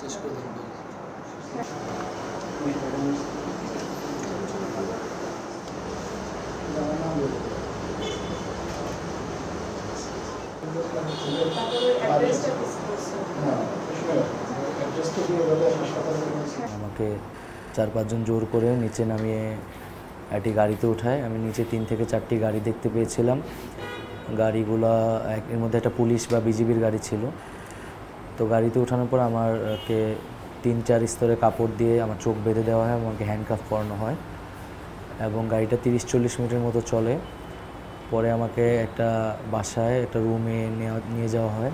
শেষ করে দেন আমাকে 4-5 জন জোর করে নিচে নামিয়ে একটি গাড়িতে উঠায়। আমি নিচে 3 থেকে 4টি গাড়ি দেখতে পেয়েছিলাম। গাড়িগুলা এর মধ্যে একটা পুলিশ বা বিজিবির গাড়ি ছিল। তো গাড়িতে ওঠানোর পর আমাকে 3-4 স্তরে কাপড় দিয়ে আমার চোখ বেঁধে দেওয়া হয়, আমাকে হ্যান্ডকাফ পরানো হয় এবং গাড়িটা 30-40 মিনিটের মতো চলে। পরে আমাকে একটা বাসায় একটা রুমে নিয়ে যাওয়া হয়।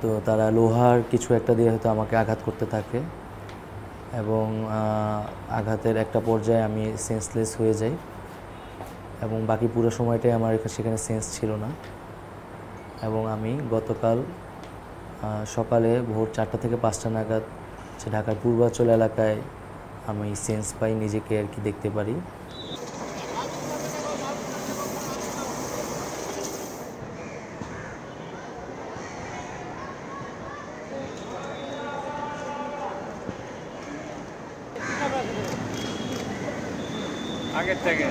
তো তারা লোহার কিছু একটা দিয়ে হয়তো আমাকে আঘাত করতে থাকে এবং আঘাতের একটা পর্যায়ে আমি সেন্সলেস হয়ে যাই এবং বাকি পুরো সময়টাই আমার সেখানে সেন্স ছিল না। এবং আমি গতকাল সকালে ভোর 4টা থেকে 5টা নাগাদ ঢাকার পূর্বাঞ্চল এলাকায় আমি সেন্স পাই, নিজেকে আর কি দেখতে পারি। আগের থেকে